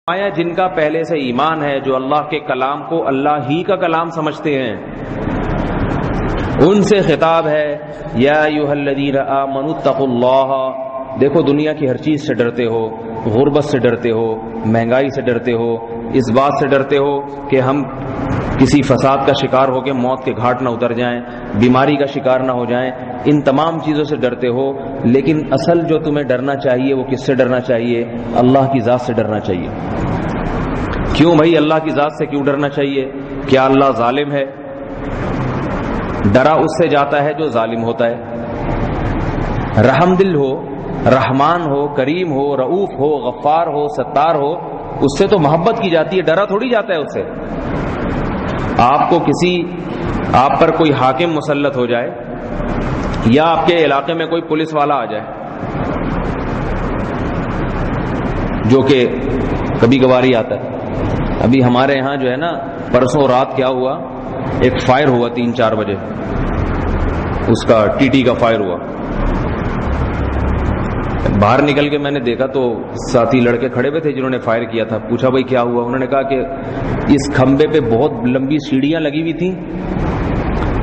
آیا جن کا پہلے سے ایمان ہے، جو اللہ کے کلام کو اللہ ہی کا کلام سمجھتے ہیں، ان سے خطاب ہے یا ایھا الذین آمنوا اتقوا اللہ۔ دیکھو دنیا کی ہر چیز سے ڈرتے ہو، غربت سے ڈرتے ہو، مہنگائی سے ڈرتے ہو، اس بات سے ڈرتے ہو کہ ہم کسی فساد کا شکار ہو کے موت کے گھاٹ نہ اتر جائیں، بیماری کا شکار نہ ہو جائیں، ان تمام چیزوں سے ڈرتے ہو، لیکن اصل جو تمہیں ڈرنا چاہیے وہ کس سے ڈرنا چاہیے؟ اللہ کی ذات سے ڈرنا چاہیے۔ کیوں بھائی اللہ کی ذات سے کیوں ڈرنا چاہیے؟ کیا اللہ ظالم ہے؟ ڈرا اس سے جاتا ہے جو ظالم ہوتا ہے۔ رحم دل ہو، رحمان ہو، کریم ہو، رؤوف ہو، غفار ہو، ستار ہو، اس سے تو محبت کی جاتی ہے، ڈرا تھوڑی جاتا ہے اس سے۔ آپ پر کوئی حاکم مسلط ہو جائے یا آپ کے علاقے میں کوئی پولیس والا آ جائے، جو کہ کبھی کبھاری آتا ہے۔ ابھی ہمارے یہاں جو ہے نا، پرسوں رات کیا ہوا، ایک فائر ہوا 3-4 بجے، اس کا ٹی کا فائر ہوا۔ باہر نکل کے میں نے دیکھا تو ساتھی لڑکے کھڑے ہوئے تھے جنہوں نے فائر کیا تھا۔ پوچھا بھائی کیا ہوا؟ انہوں نے کہا کہ اس کھمبے پہ بہت لمبی سیڑھیاں لگی ہوئی تھیں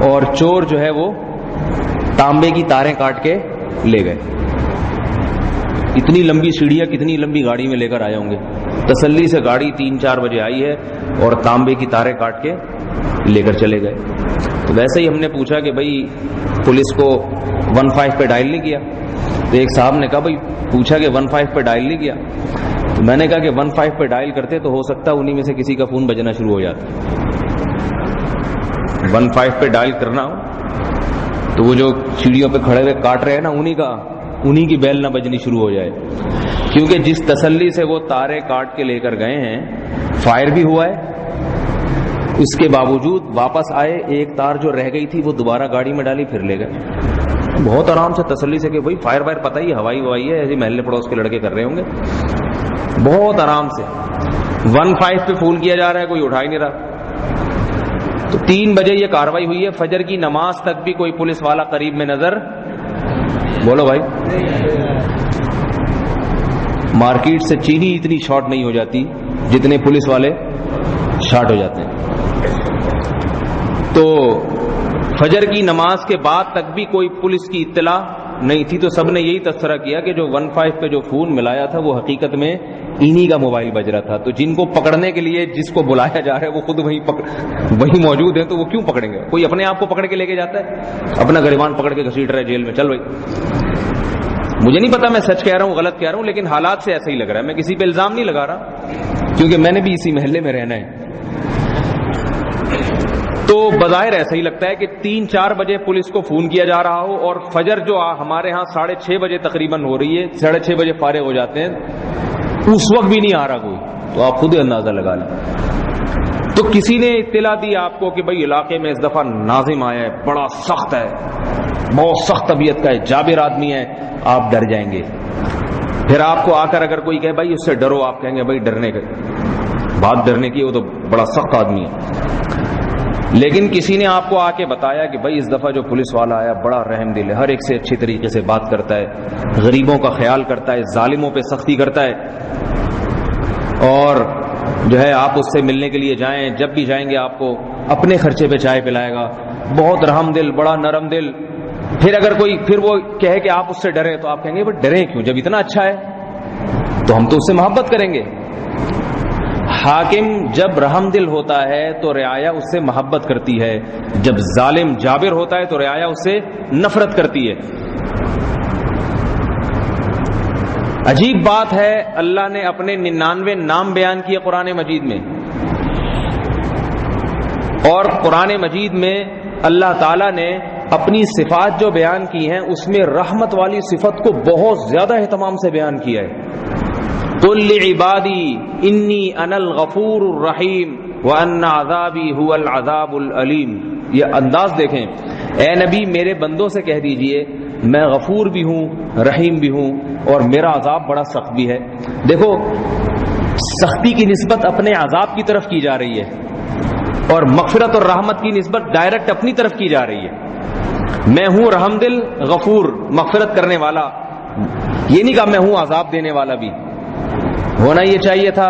اور چور جو ہے وہ تانبے کی تاریں کاٹ کے لے گئے۔ اتنی لمبی سیڑھیاں کتنی لمبی گاڑی میں لے کر آئے ہوں گے؟ تسلی سے گاڑی 3-4 بجے آئی ہے اور تانبے کی تاریں کاٹ کے لے کر چلے گئے۔ تو ویسے ہی ہم نے پوچھا کہ بھائی پولیس کو 15 پہ ڈائل نہیں کیا؟ تو ایک صاحب نے کہا بھائی پوچھا کہ 15 پہ ڈائل نہیں کیا؟ تو میں نے کہا کہ 15 پہ ڈائل کرتے تو ہو سکتا ہے انہی میں سے کسی کا فون بجنا شروع ہو جاتا۔ 15 پہ ڈائل کرنا ہو تو وہ جو سیڑھیوں پہ کھڑے ہوئے کاٹ رہے ہیں نا، انہی کی بیل نہ بجنی شروع ہو جائے، کیونکہ جس تسلی سے وہ تارے کاٹ کے لے کر گئے ہیں، فائر بھی ہوا ہے، اس کے باوجود واپس آئے، ایک تار جو رہ گئی تھی وہ دوبارہ گاڑی میں ڈالی، پھر لے گئے بہت آرام سے تسلی سے کہ بھائی فائر پتہ ہی ہوائی ہے، ایسے محلے پڑوس کے لڑکے کر رہے ہوں گے، بہت آرام سے۔ 15 پہ فون کیا جا رہا ہے، کوئی اٹھا ہی نہیں رہا۔ تو 3 بجے یہ کاروائی ہوئی ہے، فجر کی نماز تک بھی کوئی پولیس والا قریب میں نظر، بولو بھائی، مارکیٹ سے چینی اتنی شارٹ نہیں ہو جاتی جتنے پولیس والے شارٹ ہو جاتے ہیں۔ تو فجر کی نماز کے بعد تک بھی کوئی پولیس کی اطلاع نہیں تھی، تو سب نے یہی تذکرہ کیا کہ جو 15 پہ جو فون ملایا تھا وہ حقیقت میں انہی کا موبائل بج رہا تھا۔ تو جن کو پکڑنے کے لیے جس کو بلایا جا رہا ہے وہ خود وہیں موجود ہیں، تو وہ کیوں پکڑیں گے؟ کوئی اپنے آپ کو پکڑ کے لے کے جاتا ہے؟ اپنا گریبان پکڑ کے گھسیٹ رہا ہے جیل میں، چل بھائی۔ مجھے نہیں پتا میں سچ کہہ رہا ہوں غلط کہہ رہا ہوں، لیکن حالات سے ایسا ہی لگ رہا ہے۔ میں کسی پہ الزام نہیں لگا رہا، کیونکہ میں نے بھی اسی محلے میں رہنا ہے۔ تو بظاہر ایسا ہی لگتا ہے کہ 3-4 بجے پولیس کو فون کیا جا رہا ہو اور فجر جو ہمارے ہاں 6:30 بجے تقریباً ہو رہی ہے، 6:30 بجے فارغ ہو جاتے ہیں، اس وقت بھی نہیں آ رہا کوئی، تو آپ خود اندازہ لگا لیں۔ تو کسی نے اطلاع دی آپ کو کہ بھائی علاقے میں اس دفعہ ناظم آیا ہے، بڑا سخت ہے، بہت سخت طبیعت کا ہے، جابر آدمی ہے، آپ ڈر جائیں گے۔ پھر آپ کو آ کر اگر کوئی کہے بھائی اس سے ڈرو، آپ کہیں گے بھائی ڈرنے کی بات ڈرنے کی، وہ تو بڑا سخت آدمی ہے۔ لیکن کسی نے آپ کو آ کے بتایا کہ بھائی اس دفعہ جو پولیس والا آیا بڑا رحم دل ہے، ہر ایک سے اچھی طریقے سے بات کرتا ہے، غریبوں کا خیال کرتا ہے، ظالموں پہ سختی کرتا ہے، اور جو ہے آپ اس سے ملنے کے لیے جائیں، جب بھی جائیں گے آپ کو اپنے خرچے پہ چائے پلائے گا، بہت رحم دل، بڑا نرم دل۔ پھر وہ کہے کہ آپ اس سے ڈریں، تو آپ کہیں گے بھائی ڈریں کیوں؟ جب اتنا اچھا ہے تو ہم تو اس سے محبت کریں گے۔ حاکم جب رحم دل ہوتا ہے تو رعایا اس سے محبت کرتی ہے، جب ظالم جابر ہوتا ہے تو رعایا اس سے نفرت کرتی ہے۔ عجیب بات ہے، اللہ نے اپنے 99 نام بیان کیے قرآن مجید میں، اور قرآن مجید میں اللہ تعالیٰ نے اپنی صفات جو بیان کی ہیں اس میں رحمت والی صفت کو بہت زیادہ اہتمام سے بیان کیا ہے۔ قل لعبادی انی انا الغفور الرحیم وان عذابی هو العذاب العلیم۔ یہ انداز دیکھیں، اے نبی میرے بندوں سے کہہ دیجئے میں غفور بھی ہوں، رحیم بھی ہوں، اور میرا عذاب بڑا سخت بھی ہے۔ دیکھو سختی کی نسبت اپنے عذاب کی طرف کی جا رہی ہے، اور مغفرت اور رحمت کی نسبت ڈائریکٹ اپنی طرف کی جا رہی ہے۔ میں ہوں رحم دل، غفور، مغفرت کرنے والا، یہ نہیں کہا میں ہوں عذاب دینے والا بھی۔ ہونا یہ چاہیے تھا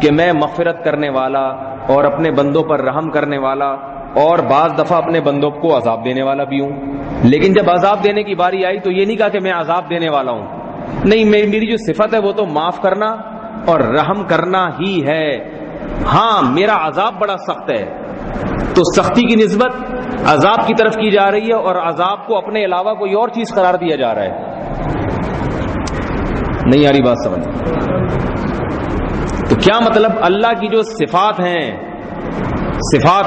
کہ میں مغفرت کرنے والا اور اپنے بندوں پر رحم کرنے والا اور بعض دفعہ اپنے بندوں کو عذاب دینے والا بھی ہوں. لیکن جب عذاب دینے کی باری آئی تو یہ نہیں کہا کہ میں عذاب دینے والا ہوں. نہیں، میری جو صفت ہے وہ تو معاف کرنا اور رحم کرنا ہی ہے. ہاں میرا عذاب بڑا سخت ہے، تو سختی کی نسبت عذاب کی طرف کی جا رہی ہے اور عذاب کو اپنے علاوہ کوئی اور چیز قرار دیا جا رہا ہے. نہیں آ رہی بات سمجھ؟ تو کیا مطلب؟ اللہ کی جو صفات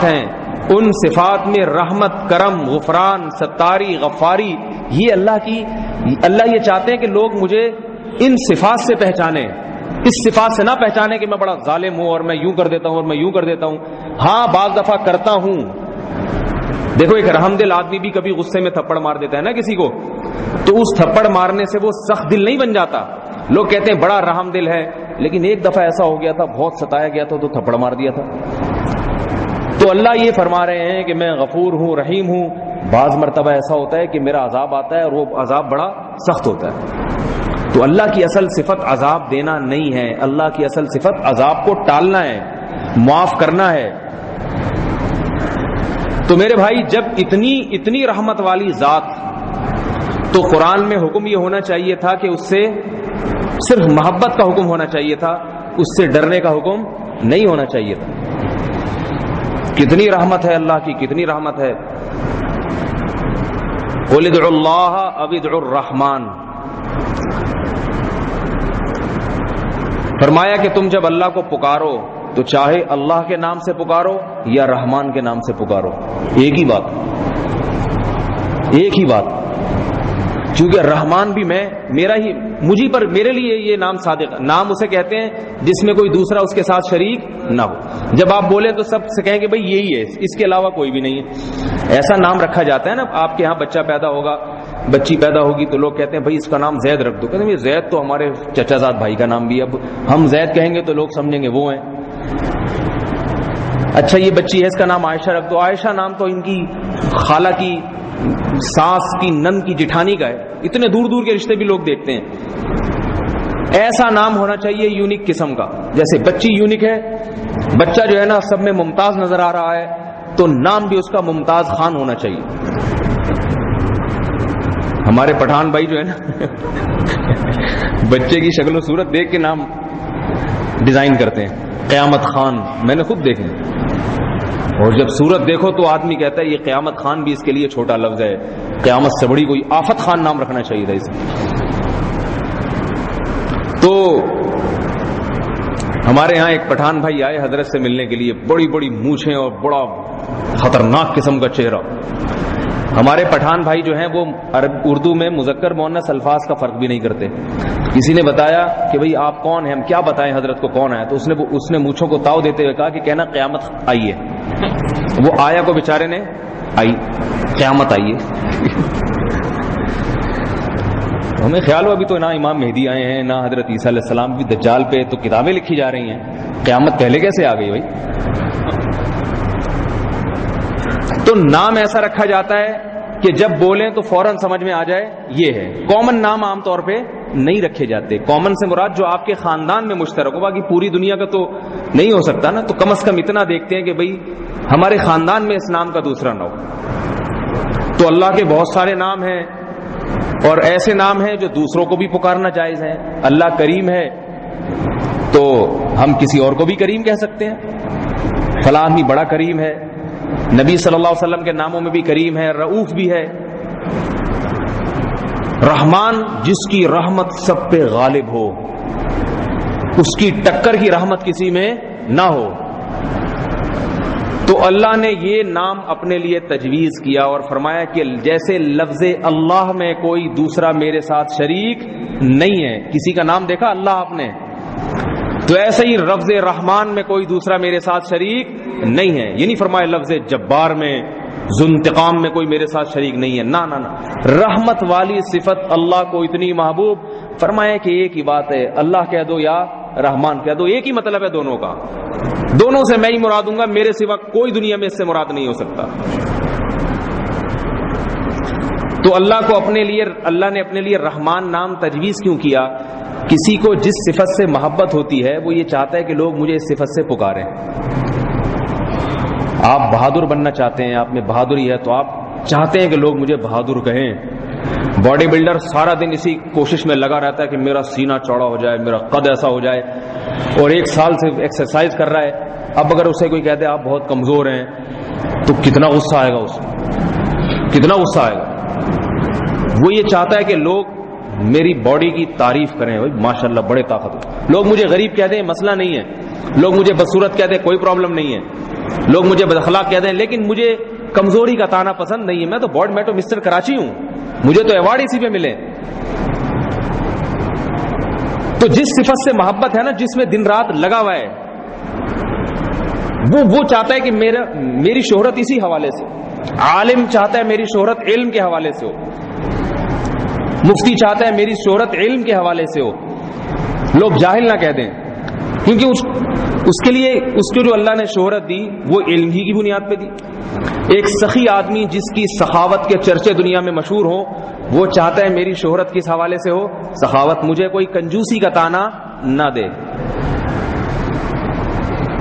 ہیں ان صفات میں رحمت، کرم، غفران، ستاری، غفاری، یہ اللہ یہ چاہتے ہیں کہ لوگ مجھے ان صفات سے پہچانیں. اس صفات سے نہ پہچانے کہ میں بڑا ظالم ہوں اور میں یوں کر دیتا ہوں اور میں یوں کر دیتا ہوں. ہاں بعض دفعہ کرتا ہوں. دیکھو ایک رحم دل آدمی بھی کبھی غصے میں تھپڑ مار دیتا ہے نا کسی کو، تو اس تھپڑ مارنے سے وہ سخت دل نہیں بن جاتا. لوگ کہتے ہیں بڑا رحم دل ہے، لیکن ایک دفعہ ایسا ہو گیا تھا، بہت ستایا گیا تھا تو تھپڑ مار دیا تھا. تو اللہ یہ فرما رہے ہیں کہ میں غفور ہوں، رحیم ہوں. بعض مرتبہ ایسا ہوتا ہے کہ میرا عذاب آتا ہے اور وہ عذاب بڑا سخت ہوتا ہے. تو اللہ کی اصل صفت عذاب دینا نہیں ہے، اللہ کی اصل صفت عذاب کو ٹالنا ہے، معاف کرنا ہے. تو میرے بھائی جب اتنی رحمت والی ذات، تو قرآن میں حکم یہ ہونا چاہیے تھا کہ اس سے صرف محبت کا حکم ہونا چاہیے تھا، اس سے ڈرنے کا حکم نہیں ہونا چاہیے تھا. کتنی رحمت ہے اللہ کی، کتنی رحمت ہے. قل ادعوا اللہ او ادعوا الرحمن. فرمایا کہ تم جب اللہ کو پکارو تو چاہے اللہ کے نام سے پکارو یا رحمان کے نام سے پکارو، ایک ہی بات. کیونکہ رحمان بھی میرے لیے یہ نام صادق. نام اسے کہتے ہیں جس میں کوئی دوسرا اس کے ساتھ شریک نہ ہو. جب آپ بولیں تو سب سے کہیں گے بھئی یہی ہے، اس کے علاوہ کوئی بھی نہیں ہے. ایسا نام رکھا جاتا ہے نا، آپ کے ہاں بچہ پیدا ہوگا، بچی پیدا ہوگی تو لوگ کہتے ہیں بھئی اس کا نام زید رکھ دو. کہتے ہیں زید تو ہمارے چچا زاد بھائی کا نام بھی ہے، اب ہم زید کہیں گے تو لوگ سمجھیں گے وہ ہیں. اچھا یہ بچی ہے، اس کا نام عائشہ رکھ دو. عائشہ نام تو ان کی خالہ کی، ساس کی، نند کی، جٹھانی کا ہے. اتنے دور دور کے رشتے بھی لوگ دیکھتے ہیں. ایسا نام ہونا چاہیے یونیک قسم کا. جیسے بچی یونیک ہے، بچہ جو ہے نا سب میں ممتاز نظر آ رہا ہے، تو نام بھی اس کا ممتاز خان ہونا چاہیے. ہمارے پٹھان بھائی جو ہے نا بچے کی شکل و صورت دیکھ کے نام ڈیزائن کرتے ہیں. قیامت خان میں نے خود دیکھے، اور جب صورت دیکھو تو آدمی کہتا ہے یہ قیامت خان بھی اس کے لیے چھوٹا لفظ ہے، قیامت سے بڑی کوئی آفت خان نام رکھنا چاہیے تھا اسے. تو ہمارے ہاں ایک پٹھان بھائی آئے حضرت سے ملنے کے لیے، بڑی بڑی مونچھیں اور بڑا خطرناک قسم کا چہرہ. ہمارے پٹھان بھائی جو ہیں وہ اردو میں مذکر مؤنث الفاظ کا فرق بھی نہیں کرتے. کسی نے بتایا کہ بھئی آپ کون ہیں، ہم کیا بتائیں حضرت کو کون ہے، تو اس نے مونچھوں کو تاؤ دیتے ہوئے کہا کہ کہنا قیامت آئی ہے. وہ آیا کو بیچارے نے آئی، قیامت آئی ہے. ہمیں خیال ہوا ابھی تو نہ امام مہدی آئے ہیں نہ حضرت عیسیٰ علیہ السلام بھی، دجال پہ تو کتابیں لکھی جا رہی ہیں، قیامت پہلے کیسے آ گئی بھائی. تو نام ایسا رکھا جاتا ہے کہ جب بولیں تو فوراً سمجھ میں آ جائے یہ ہے. کامن نام عام طور پہ نہیں رکھے جاتے. کامن سے مراد جو آپ کے خاندان میں مشترک ہو، باقی پوری دنیا کا تو نہیں ہو سکتا نا. تو کم از کم اتنا دیکھتے ہیں کہ بھئی ہمارے خاندان میں اس نام کا دوسرا نہ ہو. تو اللہ کے بہت سارے نام ہیں، اور ایسے نام ہیں جو دوسروں کو بھی پکارنا جائز ہے. اللہ کریم ہے تو ہم کسی اور کو بھی کریم کہہ سکتے ہیں، فلاں آدمی بڑا کریم ہے. نبی صلی اللہ علیہ وسلم کے ناموں میں بھی کریم ہے، رؤوف بھی ہے. رحمان جس کی رحمت سب پہ غالب ہو، اس کی ٹکر کی رحمت کسی میں نہ ہو. تو اللہ نے یہ نام اپنے لیے تجویز کیا اور فرمایا کہ جیسے لفظ اللہ میں کوئی دوسرا میرے ساتھ شریک نہیں ہے. کسی کا نام دیکھا اللہ آپ نے، تو ایسے ہی لفظ رحمان میں کوئی دوسرا میرے ساتھ شریک نہیں ہے. یہ نہیں فرمایا لفظ جبار میں، ذو انتقام میں کوئی میرے ساتھ شریک نہیں ہے. نہ نہ نہ، رحمت والی صفت اللہ کو اتنی محبوب، فرمایا کہ ایک ہی بات ہے، اللہ کہہ دو یا رحمان کہہ دو، ایک ہی مطلب ہے دونوں کا. دونوں سے میں ہی مراد ہوں گا، میرے سوا کوئی دنیا میں اس سے مراد نہیں ہو سکتا. تو اللہ نے اپنے لیے رحمان نام تجویز کیوں کیا؟ کسی کو جس صفت سے محبت ہوتی ہے وہ یہ چاہتا ہے کہ لوگ مجھے اس صفت سے پکاریں. آپ بہادر بننا چاہتے ہیں، آپ میں بہادری ہے تو آپ چاہتے ہیں کہ لوگ مجھے بہادر کہیں. باڈی بلڈر سارا دن اسی کوشش میں لگا رہتا ہے کہ میرا سینہ چوڑا ہو جائے، میرا قد ایسا ہو جائے، اور 1 سال سے ایکسرسائز کر رہا ہے. اب اگر اسے کوئی کہتے آپ بہت کمزور ہیں تو کتنا غصہ آئے گا اسے، کتنا غصہ آئے گا. وہ یہ چاہتا ہے کہ لوگ میری باڈی کی تعریف کریں، بھائی ماشاءاللہ بڑے طاقت. لوگ مجھے غریب کہتے ہیں مسئلہ نہیں ہے، لوگ مجھے بدصورت کہتے ہیں کوئی پرابلم نہیں ہے، لوگ مجھے بد اخلاق کہتے ہیں، لیکن مجھے کمزوری کا تانا پسند نہیں ہے. میں تو مسٹر کراچی ہوں، مجھے تو ایوارڈ اسی پہ ملے. تو جس صفت سے محبت ہے نا، جس میں دن رات لگا ہوا ہے، وہ چاہتا ہے کہ میری شہرت اسی حوالے سے. عالم چاہتا ہے میری شہرت علم کے حوالے سے ہو، مفتی چاہتا ہے میری شہرت علم کے حوالے سے ہو، لوگ جاہل نہ کہہ دیں. کیونکہ اس کے لیے اس کو جو اللہ نے شہرت دی وہ علم ہی کی بنیاد پہ دی. ایک سخی آدمی جس کی سخاوت کے چرچے دنیا میں مشہور ہوں، وہ چاہتا ہے میری شہرت کس حوالے سے ہو؟ سخاوت. مجھے کوئی کنجوسی کا تانا نہ دے.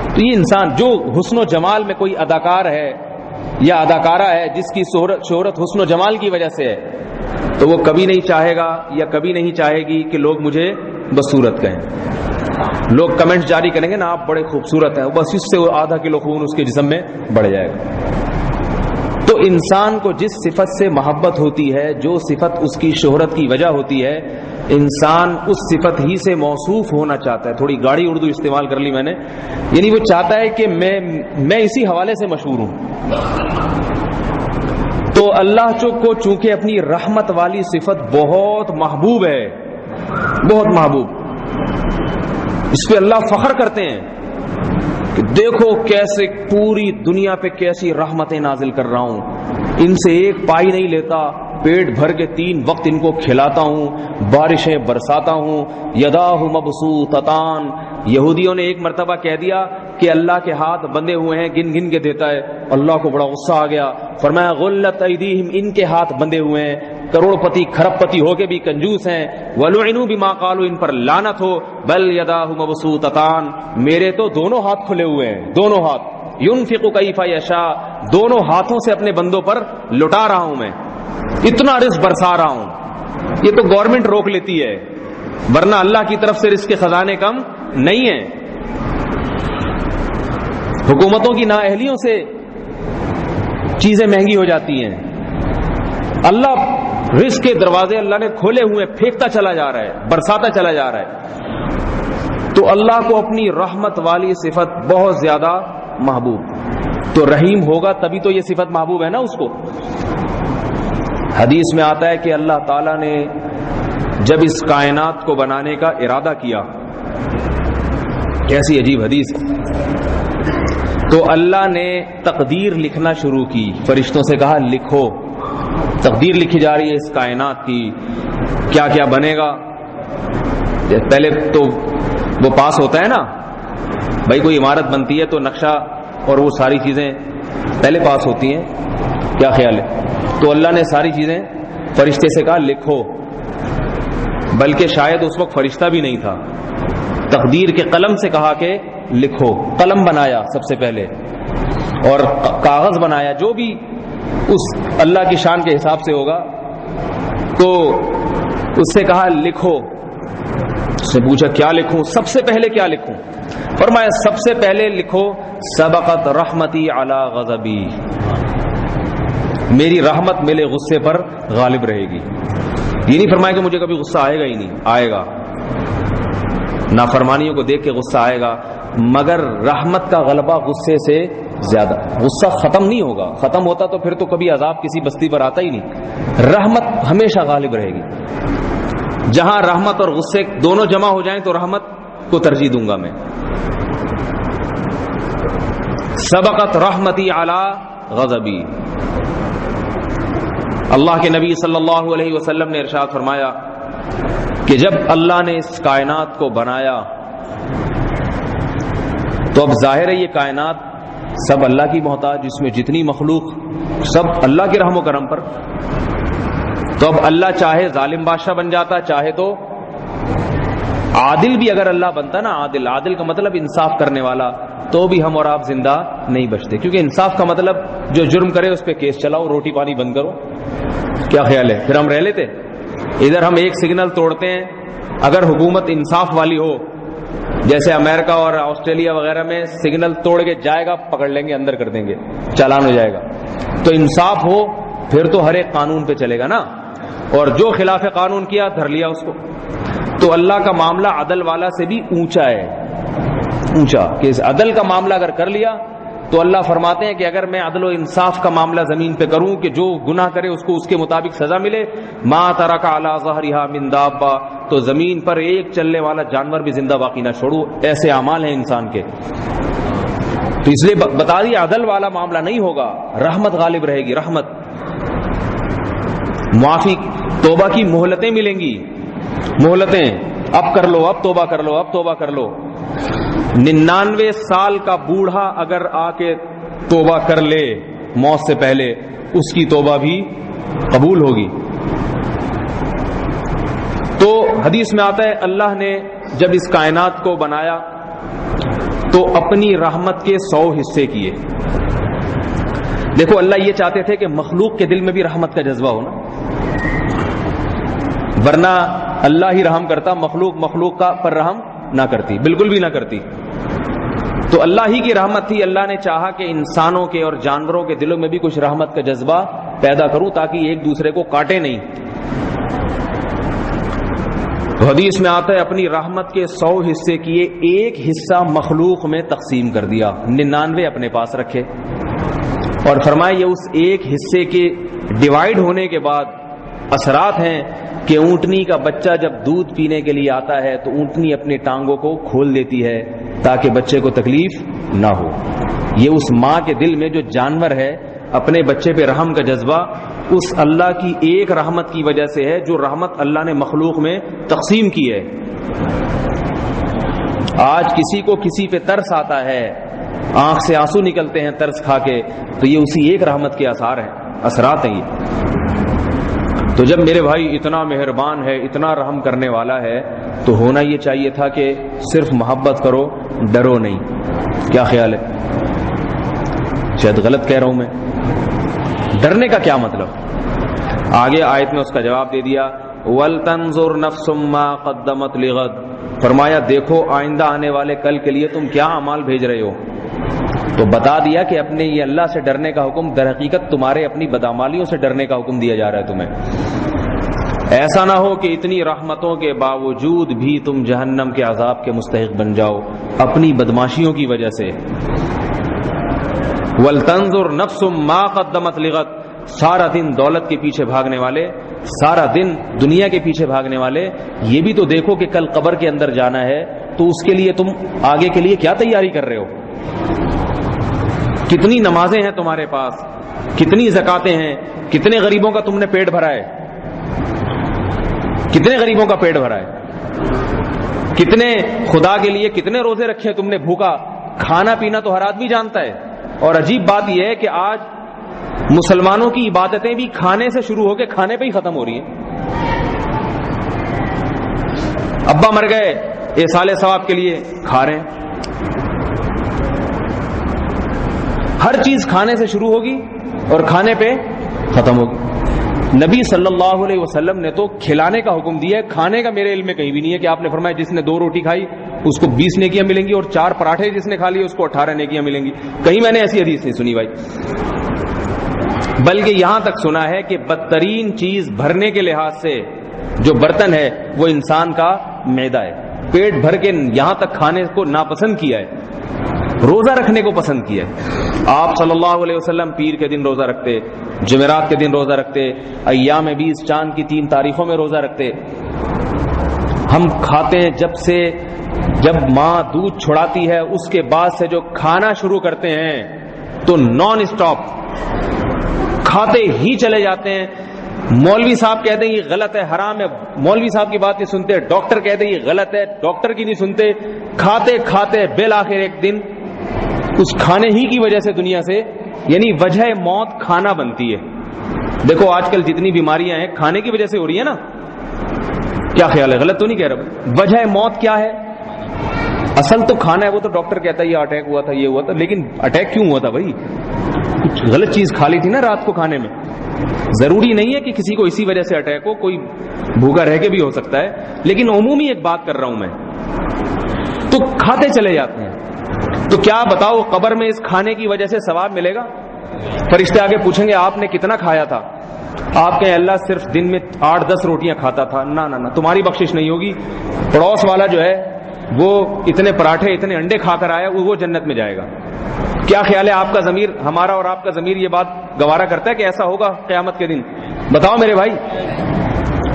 تو یہ انسان جو حسن و جمال میں کوئی اداکار ہے یا اداکارہ ہے جس کی شہرت حسن و جمال کی وجہ سے ہے، تو وہ کبھی نہیں چاہے گا یا کبھی نہیں چاہے گی کہ لوگ مجھے بدصورت کہیں. لوگ کمنٹ جاری کریں گے نا آپ بڑے خوبصورت ہیں، بس اس سے آدھا کلو خون اس کے جسم میں بڑھ جائے گا. تو انسان کو جس صفت سے محبت ہوتی ہے، جو صفت اس کی شہرت کی وجہ ہوتی ہے، انسان اس صفت ہی سے موصوف ہونا چاہتا ہے. تھوڑی گاڑی اردو استعمال کر لی میں نے، یعنی وہ چاہتا ہے کہ میں اسی حوالے سے مشہور ہوں. تو اللہ کو چونکہ اپنی رحمت والی صفت بہت محبوب ہے، بہت محبوب، اس پہ اللہ فخر کرتے ہیں کہ دیکھو کیسے پوری دنیا پہ کیسی رحمتیں نازل کر رہا ہوں، ان سے ایک پائی نہیں لیتا، پیٹ بھر کے 3 وقت ان کو کھلاتا ہوں، بارشیں برساتا ہوں. یداہ مبسوطتان. یہودیوں نے ایک مرتبہ کہہ دیا کہ اللہ کے ہاتھ بندھے ہوئے ہیں، گن گن کے دیتا ہے. اللہ کو بڑا غصہ آ گیا، فرمایا غلت ایدیہم، ان کے ہاتھ بندھے ہوئے ہیں، کروڑ پتی کھرب پتی ہو کے بھی کنجوس ہیں. ولعنوا بما قالوا، ان پر لعنت ہو. بل یداہ مبسوطتان، میرے تو دونوں ہاتھ کھلے ہوئے ہیں، دونوں ہاتھ. ينفق کیف یشاء، دونوں ہاتھوں سے اپنے بندوں پر لٹا رہا ہوں میں، اتنا رزق برسا رہا ہوں. یہ تو گورنمنٹ روک لیتی ہے، ورنہ اللہ کی طرف سے رزق کے خزانے کم نہیں ہیں. حکومتوں کی نااہلیوں سے چیزیں مہنگی ہو جاتی ہیں. اللہ رزق کے دروازے اللہ نے کھولے ہوئے، پھینکتا چلا جا رہا ہے، برساتا چلا جا رہا ہے. تو اللہ کو اپنی رحمت والی صفت بہت زیادہ محبوب. تو رحیم ہوگا تبھی تو یہ صفت محبوب ہے نا اس کو. حدیث میں آتا ہے کہ اللہ تعالیٰ نے جب اس کائنات کو بنانے کا ارادہ کیا، کیسی عجیب حدیث، تو اللہ نے تقدیر لکھنا شروع کی. فرشتوں سے کہا لکھو، تقدیر لکھی جا رہی ہے اس کائنات کی، کیا کیا بنے گا. پہلے تو وہ پاس ہوتا ہے نا، بھائی کوئی عمارت بنتی ہے تو نقشہ اور وہ ساری چیزیں پہلے پاس ہوتی ہیں، کیا خیال ہے. تو اللہ نے ساری چیزیں فرشتے سے کہا لکھو، بلکہ شاید اس وقت فرشتہ بھی نہیں تھا، تقدیر کے قلم سے کہا کہ لکھو. قلم بنایا سب سے پہلے اور کاغذ بنایا، جو بھی اس اللہ کی شان کے حساب سے ہوگا. تو اس سے کہا لکھو. اس نے پوچھا کیا لکھوں، سب سے پہلے کیا لکھوں؟ فرمایا سب سے پہلے لکھو سبقت رحمتی علی غضبی، میری رحمت میرے غصے پر غالب رہے گی. یہ نہیں فرمایا کہ مجھے کبھی غصہ آئے گا ہی نہیں، آئے گا، نافرمانیوں کو دیکھ کے غصہ آئے گا، مگر رحمت کا غلبہ غصے سے زیادہ. غصہ ختم نہیں ہوگا، ختم ہوتا تو پھر تو کبھی عذاب کسی بستی پر آتا ہی نہیں. رحمت ہمیشہ غالب رہے گی. جہاں رحمت اور غصے دونوں جمع ہو جائیں تو رحمت کو ترجیح دوں گا میں. سبقت رحمتی علی غضبی. اللہ کے نبی صلی اللہ علیہ وسلم نے ارشاد فرمایا کہ جب اللہ نے اس کائنات کو بنایا تو اب ظاہر ہے یہ کائنات سب اللہ کی محتاج، اس میں جتنی مخلوق سب اللہ کے رحم و کرم پر. تو اب اللہ چاہے ظالم بادشاہ بن جاتا، چاہے تو عادل بھی اگر اللہ بنتا نا، عادل کا مطلب انصاف کرنے والا، تو بھی ہم اور آپ زندہ نہیں بچتے، کیونکہ انصاف کا مطلب جو جرم کرے اس پہ کیس چلاؤ، روٹی پانی بند کرو. کیا خیال ہے؟ پھر ہم رہ لیتے. ادھر ہم ایک سگنل توڑتے ہیں، اگر حکومت انصاف والی ہو، جیسے امریکہ اور آسٹریلیا وغیرہ میں سگنل توڑ کے جائے گا، پکڑ لیں گے، اندر کر دیں گے، چالان ہو جائے گا. تو انصاف ہو پھر تو ہر ایک قانون پہ چلے گا نا، اور جو خلاف قانون کیا دھر لیا اس کو. تو اللہ کا معاملہ عدل والا سے بھی اونچا ہے، اونچا، کہ عدل کا معاملہ اگر کر لیا تو اللہ فرماتے ہیں کہ اگر میں عدل و انصاف کا معاملہ زمین پہ کروں کہ جو گناہ کرے اس کو اس کے مطابق سزا ملے، ما ترک علی ظہرھا من دابہ، تو زمین پر ایک چلنے والا جانور بھی زندہ باقی نہ چھوڑوں. ایسے اعمال ہیں انسان کے. تو اس لیے بتا دیا عدل والا معاملہ نہیں ہوگا، رحمت غالب رہے گی، رحمت، معافی، توبہ کی مہلتیں ملیں گی، مہلتیں، اب کر لو، اب توبہ کر لو، اب توبہ کر لو. 99 سال کا بوڑھا اگر آ کے توبہ کر لے موت سے پہلے، اس کی توبہ بھی قبول ہوگی. تو حدیث میں آتا ہے اللہ نے جب اس کائنات کو بنایا تو اپنی رحمت کے 100 حصے کیے. دیکھو اللہ یہ چاہتے تھے کہ مخلوق کے دل میں بھی رحمت کا جذبہ ہونا، ورنہ اللہ ہی رحم کرتا، مخلوق کا پر رحم نہ کرتی، بالکل بھی نہ کرتی. تو اللہ ہی کی رحمت تھی، اللہ نے چاہا کہ انسانوں کے اور جانوروں کے دلوں میں بھی کچھ رحمت کا جذبہ پیدا کروں تاکہ ایک دوسرے کو کاٹے نہیں. حدیث میں آتا ہے اپنی رحمت کے 100 حصے کیے، ایک حصہ مخلوق میں تقسیم کر دیا، 99 اپنے پاس رکھے، اور فرمایا یہ اس ایک حصے کے ڈیوائیڈ ہونے کے بعد اثرات ہیں کہ اونٹنی کا بچہ جب دودھ پینے کے لیے آتا ہے تو اونٹنی اپنی ٹانگوں کو کھول دیتی ہے تاکہ بچے کو تکلیف نہ ہو. یہ اس ماں کے دل میں جو جانور ہے اپنے بچے پہ رحم کا جذبہ، اس اللہ کی ایک رحمت کی وجہ سے ہے جو رحمت اللہ نے مخلوق میں تقسیم کی ہے. آج کسی کو کسی پہ ترس آتا ہے، آنکھ سے آنسو نکلتے ہیں ترس کھا کے، تو یہ اسی ایک رحمت کے اثرات ہیں یہ. تو جب میرے بھائی اتنا مہربان ہے، اتنا رحم کرنے والا ہے، تو ہونا یہ چاہیے تھا کہ صرف محبت کرو، ڈرو نہیں. کیا خیال ہے؟ شاید غلط کہہ رہا ہوں میں. ڈرنے کا کیا مطلب؟ آگے آیت میں اس کا جواب دے دیا، وَلْتَنظُرْ نَفْسٌ مَّا قَدَّمَتْ لِغَدٍ، فرمایا دیکھو آئندہ آنے والے کل کے لیے تم کیا اعمال بھیج رہے ہو. تو بتا دیا کہ اپنے یہ اللہ سے ڈرنے کا حکم در حقیقت تمہارے اپنی بدعمالیوں سے ڈرنے کا حکم دیا جا رہا ہے تمہیں. ایسا نہ ہو کہ اتنی رحمتوں کے باوجود بھی تم جہنم کے عذاب کے مستحق بن جاؤ اپنی بدماشیوں کی وجہ سے. وَلْتَنظُرْ نَفْسٌ مَّا قَدَّمَتْ لِغَدٍ، سارا دن دولت کے پیچھے بھاگنے والے، سارا دن دنیا کے پیچھے بھاگنے والے، یہ بھی تو دیکھو کہ کل قبر کے اندر جانا ہے، تو اس کے لیے تم آگے کے لیے کیا تیاری کر رہے ہو. کتنی نمازیں ہیں تمہارے پاس، کتنی زکاتیں ہیں، کتنے غریبوں کا تم نے پیٹ بھرا ہے، کتنے غریبوں کا پیٹ بھرا ہے، کتنے خدا کے لیے کتنے روزے رکھے تم نے بھوکا. کھانا پینا تو ہر آدمی جانتا ہے، اور عجیب بات یہ ہے کہ آج مسلمانوں کی عبادتیں بھی کھانے سے شروع ہو کے کھانے پہ ہی ختم ہو رہی ہیں. ابا مر گئے، ایصال ثواب کے لیے کھا رہے ہیں. ہر چیز کھانے سے شروع ہوگی اور کھانے پہ ختم ہوگی. نبی صلی اللہ علیہ وسلم نے تو کھلانے کا حکم دیا ہے، کھانے کا میرے علم میں کہیں بھی نہیں ہے کہ آپ نے فرمایا جس نے 2 روٹی کھائی اس کو 20 نیکیاں ملیں گی، اور 4 پراٹھے جس نے کھا لیے اس کو 18 نیکیاں ملیں گی. کہیں میں نے ایسی حدیث نہیں سنی بھائی. بلکہ یہاں تک سنا ہے کہ بدترین چیز بھرنے کے لحاظ سے جو برتن ہے وہ انسان کا معدہ ہے. پیٹ بھر کے یہاں تک کھانے کو ناپسند کیا ہے، روزہ رکھنے کو پسند کیا ہے. آپ صلی اللہ علیہ وسلم پیر کے دن روزہ رکھتے، جمعرات کے دن روزہ رکھتے، ایام 20 چاند کی 3 تاریخوں میں روزہ رکھتے. ہم کھاتے ہیں جب ماں دودھ چھڑاتی ہے اس کے بعد سے جو کھانا شروع کرتے ہیں تو نان اسٹاپ کھاتے ہی چلے جاتے ہیں. مولوی صاحب کہتے ہیں یہ غلط ہے، حرام ہے، مولوی صاحب کی بات نہیں سنتے. ڈاکٹر کہتے ہیں یہ غلط ہے، ڈاکٹر کی نہیں سنتے. کھاتے کھاتے بالآخر ایک دن اس کھانے ہی کی وجہ سے دنیا سے، یعنی وجہ موت کھانا بنتی ہے. دیکھو آج کل جتنی بیماریاں ہیں کھانے کی وجہ سے ہو رہی ہیں نا. کیا خیال ہے؟ غلط تو نہیں کہہ رہا؟ وجہ موت کیا ہے؟ اصل تو کھانا ہے. وہ تو ڈاکٹر کہتا ہے یہ اٹیک ہوا تھا، یہ ہوا تھا، لیکن اٹیک کیوں ہوا تھا بھائی؟ کچھ غلط چیز کھا لی تھی نا رات کو کھانے میں. ضروری نہیں ہے کہ کسی کو اسی وجہ سے اٹیک ہو، کوئی بھوکا رہ کے بھی ہو سکتا ہے، لیکن عمومی ایک بات کر رہا ہوں میں. تو کھاتے چلے جاتے ہیں، تو کیا بتاؤ قبر میں اس کھانے کی وجہ سے ثواب ملے گا؟ فرشتے آگے پوچھیں گے آپ نے کتنا کھایا تھا؟ آپ کہیں اللہ صرف دن میں 8-10 روٹیاں کھاتا تھا. نہ تمہاری بخشش نہیں ہوگی. پڑوس والا جو ہے وہ اتنے پراٹھے اتنے انڈے کھا کر آیا، وہ جنت میں جائے گا. کیا خیال ہے آپ کا ضمیر، ہمارا اور آپ کا ضمیر یہ بات گوارا کرتا ہے کہ ایسا ہوگا قیامت کے دن؟ بتاؤ میرے بھائی.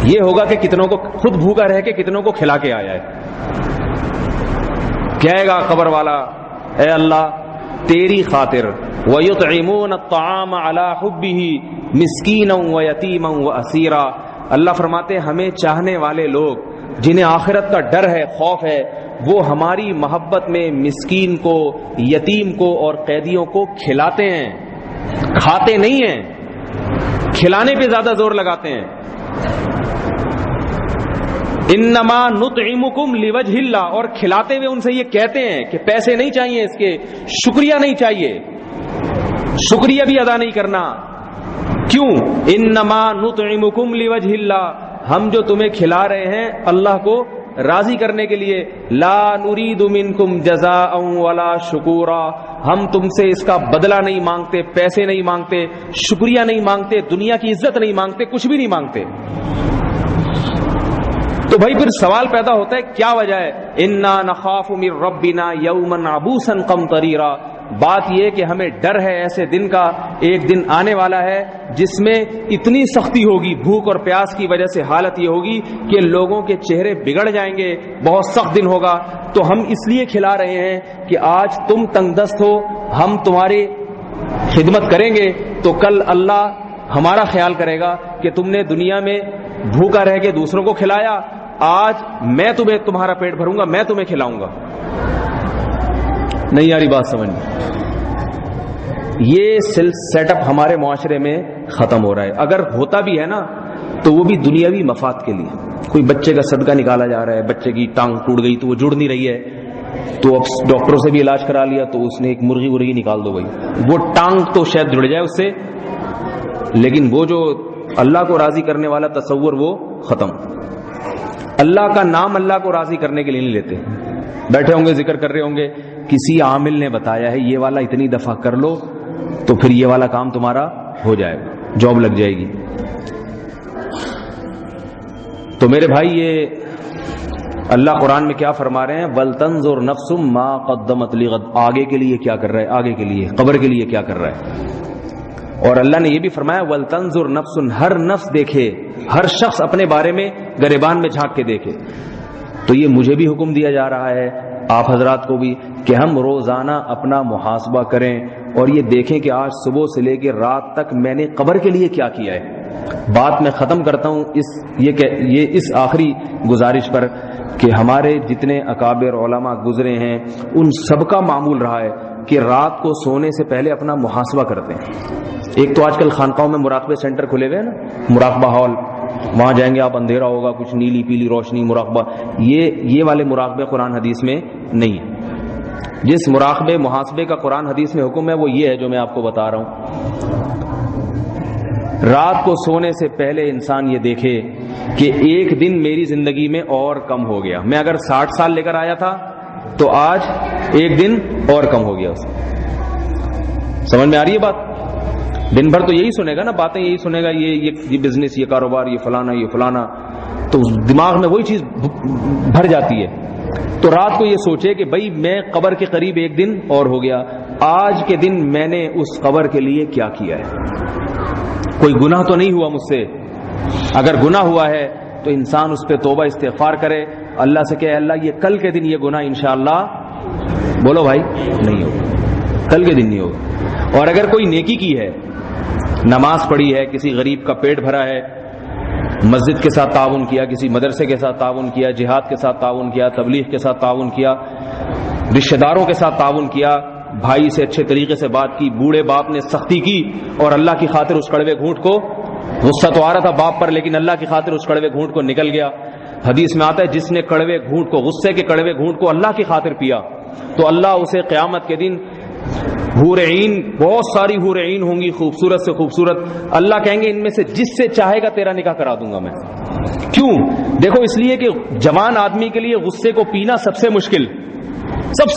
یہ ہوگا کہ کتنوں کو خود بھوکا رہ کے کتنوں کو کھلا کے آیا ہے. کہے گا قبر والا اے اللہ تیری خاطر وَيُطْعِمُونَ الطَّعَامَ عَلَى حُبِّهِ مِسْكِينًا وَيَتِيمًا وَأَسِيرًا. اللہ فرماتے ہمیں چاہنے والے لوگ جنہیں آخرت کا ڈر ہے، خوف ہے، وہ ہماری محبت میں مسکین کو، یتیم کو اور قیدیوں کو کھلاتے ہیں. کھاتے نہیں ہیں، کھلانے پہ زیادہ زور لگاتے ہیں. انما نطعمکم لوجہ اللہ، اور کھلاتے ہوئے ان سے یہ کہتے ہیں کہ پیسے نہیں چاہیے، اس کے شکریہ نہیں چاہیے، شکریہ بھی ادا نہیں کرنا. کیوں؟ انما نطعمکم لوجہ اللہ، ہم جو تمہیں کھلا رہے ہیں اللہ کو راضی کرنے کے لیے. لا نرید منکم جزاء ولا شکورا، ہم تم سے اس کا بدلہ نہیں مانگتے، پیسے نہیں مانگتے، شکریہ نہیں مانگتے، دنیا کی عزت نہیں مانگتے، کچھ بھی نہیں مانگتے. تو بھائی پھر سوال پیدا ہوتا ہے کیا وجہ ہے؟ انا نخاف من ربنا یوما عبوسا قمطریرا. بات یہ کہ ہمیں ڈر ہے ایسے دن کا، ایک دن آنے والا ہے جس میں اتنی سختی ہوگی، بھوک اور پیاس کی وجہ سے حالت یہ ہوگی کہ لوگوں کے چہرے بگڑ جائیں گے، بہت سخت دن ہوگا. تو ہم اس لیے کھلا رہے ہیں کہ آج تم تنگ دست ہو، ہم تمہاری خدمت کریں گے تو کل اللہ ہمارا خیال کرے گا کہ تم نے دنیا میں بھوکا رہ کے دوسروں کو کھلایا، آج میں تمہارا پیٹ بھروں گا، میں تمہیں کھلاؤں گا. نہیں یاری بات سمجھ میں؟ یہ سیٹ اپ ہمارے معاشرے میں ختم ہو رہا ہے. اگر ہوتا بھی ہے نا تو وہ بھی دنیاوی مفاد کے لیے. کوئی بچے کا صدقہ نکالا جا رہا ہے، بچے کی ٹانگ ٹوٹ گئی تو وہ جڑ نہیں رہی ہے، تو اب ڈاکٹروں سے بھی علاج کرا لیا تو اس نے ایک مرغی نکال دو بھائی، وہ ٹانگ تو شاید جڑ جائے اس سے، لیکن وہ جو اللہ کو راضی کرنے والا تصور وہ ختم. اللہ کا نام اللہ کو راضی کرنے کے لیے نہیں لیتے. بیٹھے ہوں گے ذکر کر رہے ہوں گے، کسی عامل نے بتایا ہے یہ والا اتنی دفعہ کر لو تو پھر یہ والا کام تمہارا ہو جائے گا، جاب لگ جائے گی. تو میرے بھائی یہ اللہ قرآن میں کیا فرما رہے ہیں؟ وَلْتَنْظُرْ نَفْسٌ مَا قَدَّمَتْ لِغَدٍ. آگے کے لیے کیا کر رہا ہے، آگے کے لیے قبر کے لیے کیا کر رہا ہے. اور اللہ نے یہ بھی فرمایا وَلْتَنْظُرْ نَفْسٌ، ہر نفس دیکھے، ہر شخص اپنے بارے میں گریبان میں جھانک کے دیکھے. تو یہ مجھے بھی حکم دیا جا رہا ہے، آپ حضرات کو بھی، کہ ہم روزانہ اپنا محاسبہ کریں اور یہ دیکھیں کہ آج صبح سے لے کے رات تک میں نے قبر کے لیے کیا کیا ہے. بات میں ختم کرتا ہوں اس آخری گزارش پر کہ ہمارے جتنے اکابر علماء گزرے ہیں ان سب کا معمول رہا ہے کہ رات کو سونے سے پہلے اپنا محاسبہ کرتے ہیں. ایک تو آج کل خانقاہوں میں مراقبے سینٹر کھلے ہوئے ہیں نا، مراقبہ ہال، وہاں جائیں گے آپ، اندھیرا ہوگا، کچھ نیلی پیلی روشنی، مراقبہ. یہ والے مراقبے قرآن حدیث میں نہیں ہے. جس مراقبے محاسبے کا قرآن حدیث میں حکم ہے وہ یہ ہے جو میں آپ کو بتا رہا ہوں. رات کو سونے سے پہلے انسان یہ دیکھے کہ ایک دن میری زندگی میں اور کم ہو گیا. میں اگر 60 سال لے کر آیا تھا تو آج ایک دن اور کم ہو گیا. سمجھ میں آ رہی ہے بات؟ دن بھر تو یہی سنے گا نا، باتیں یہی سنے گا، یہ بزنس، یہ کاروبار، یہ فلانا، تو دماغ میں وہی چیز بھر جاتی ہے. تو رات کو یہ سوچے کہ بھائی میں قبر کے قریب ایک دن اور ہو گیا، آج کے دن میں نے اس قبر کے لیے کیا کیا ہے. کوئی گناہ تو نہیں ہوا مجھ سے؟ اگر گناہ ہوا ہے تو انسان اس پہ توبہ استغفار کرے، اللہ سے کہے اللہ یہ کل کے دن یہ گناہ انشاءاللہ، بولو بھائی، نہیں ہوگا، کل کے دن نہیں ہوگا. اور اگر کوئی نیکی کی ہے، نماز پڑھی ہے، کسی غریب کا پیٹ بھرا ہے، مسجد کے ساتھ تعاون کیا، کسی مدرسے کے ساتھ تعاون کیا، جہاد کے ساتھ تعاون کیا، تبلیغ کے ساتھ تعاون کیا، رشتہ داروں کے ساتھ تعاون کیا، بھائی سے اچھے طریقے سے بات کی، بوڑھے باپ نے سختی کی اور اللہ کی خاطر اس کڑوے گھونٹ کو غصہ تو آ رہا تھا باپ پر، لیکن اللہ کی خاطر اس کڑوے گھونٹ کو نکل گیا. حدیث میں آتا ہے جس نے کڑوے گھونٹ کو، غصے کے کڑوے گھونٹ کو اللہ کی خاطر پیا تو اللہ اسے قیامت کے دن حور عین، بہت ساری حور عین ہوں گی خوبصورت سے خوبصورت، اللہ کہیں گے ان میں سے جس سے چاہے گا تیرا نکاح کرا دوں گا میں. کیوں؟ دیکھو اس لیے کہ جوان آدمی کے لیے غصے کو پینا سب سے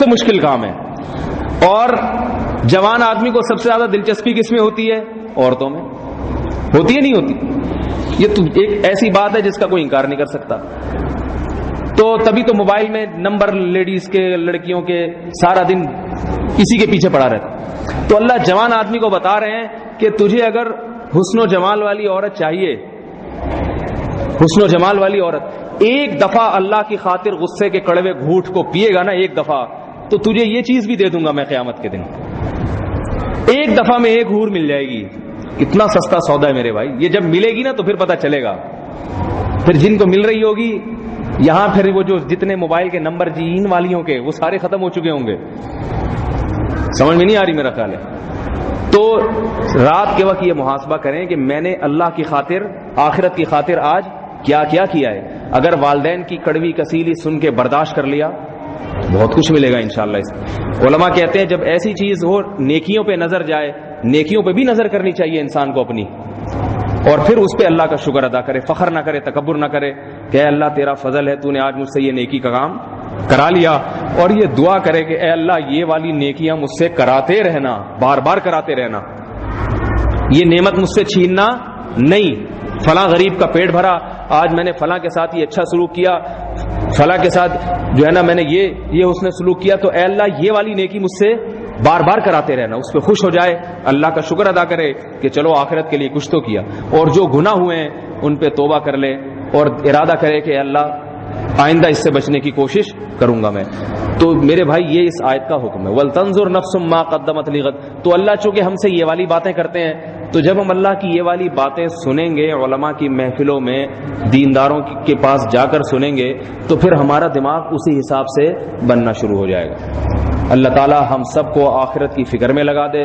مشکل کام ہے. اور جوان آدمی کو سب سے زیادہ دلچسپی کس میں ہوتی ہے؟ عورتوں میں. ہوتی ہے نہیں ہوتی؟ یہ تو ایک ایسی بات ہے جس کا کوئی انکار نہیں کر سکتا. تو تبھی تو موبائل میں نمبر لیڈیز کے، لڑکیوں کے، سارا دن اسی کے پیچھے پڑا رہتا. تو اللہ جوان آدمی کو بتا رہے ہیں کہ تجھے اگر حسن و جمال والی عورت چاہیے، حسن و جمال والی عورت، ایک دفعہ اللہ کی خاطر غصے کے کڑوے گھونٹ کو پیے گا نا ایک دفعہ، تو تجھے یہ چیز بھی دے دوں گا میں قیامت کے دن. ایک دفعہ میں ایک حور مل جائے گی. اتنا سستا سودا ہے میرے بھائی. یہ جب ملے گی نا تو پھر پتہ چلے گا. پھر جن کو مل رہی ہوگی یہاں، پھر وہ جو جتنے موبائل کے نمبر جین والیوں کے وہ سارے ختم ہو چکے ہوں گے. سمجھ میں نہیں آ رہی میرا خیال ہے. تو رات کے وقت یہ محاسبہ کریں کہ میں نے اللہ کی خاطر، آخرت کی خاطر آج کیا کیا ہے. اگر والدین کی کڑوی کسیلی سن کے برداشت کر لیا بہت کچھ ملے گا انشاءاللہ. علماء کہتے ہیں جب ایسی چیز ہو، نیکیوں پہ نظر جائے، نیکیوں پہ بھی نظر کرنی چاہیے انسان کو اپنی، اور پھر اس پہ اللہ کا شکر ادا کرے، فخر نہ کرے، تکبر نہ کرے کہ اے اللہ تیرا فضل ہے، تو نے آج مجھ سے یہ نیکی کا کام کرا لیا. اور یہ دعا کرے کہ اے اللہ یہ والی نیکیاں مجھ سے کراتے رہنا، بار بار کراتے رہنا، یہ نعمت مجھ سے چھیننا نہیں. فلاں غریب کا پیٹ بھرا، آج میں نے فلاں کے ساتھ یہ اچھا سلوک کیا، فلاں کے ساتھ جو ہے نا میں نے یہ اس نے سلوک کیا، تو اے اللہ یہ والی نیکی مجھ سے بار بار کراتے رہنا. اس پہ خوش ہو جائے، اللہ کا شکر ادا کرے کہ چلو آخرت کے لیے کچھ تو کیا. اور جو گناہ ہوئے ہیں ان پہ توبہ کر لے اور ارادہ کرے کہ اللہ آئندہ اس سے بچنے کی کوشش کروں گا میں. تو میرے بھائی یہ اس آیت کا حکم ہے، وَلْتَنْظُرْ نَفْسٌ مَا قَدَّمَتْ لِغَدٍ. تو اللہ چونکہ ہم سے یہ والی باتیں کرتے ہیں، تو جب ہم اللہ کی یہ والی باتیں سنیں گے، علماء کی محفلوں میں، دینداروں کے پاس جا کر سنیں گے، تو پھر ہمارا دماغ اسی حساب سے بننا شروع ہو جائے گا. اللہ تعالی ہم سب کو آخرت کی فکر میں لگا دے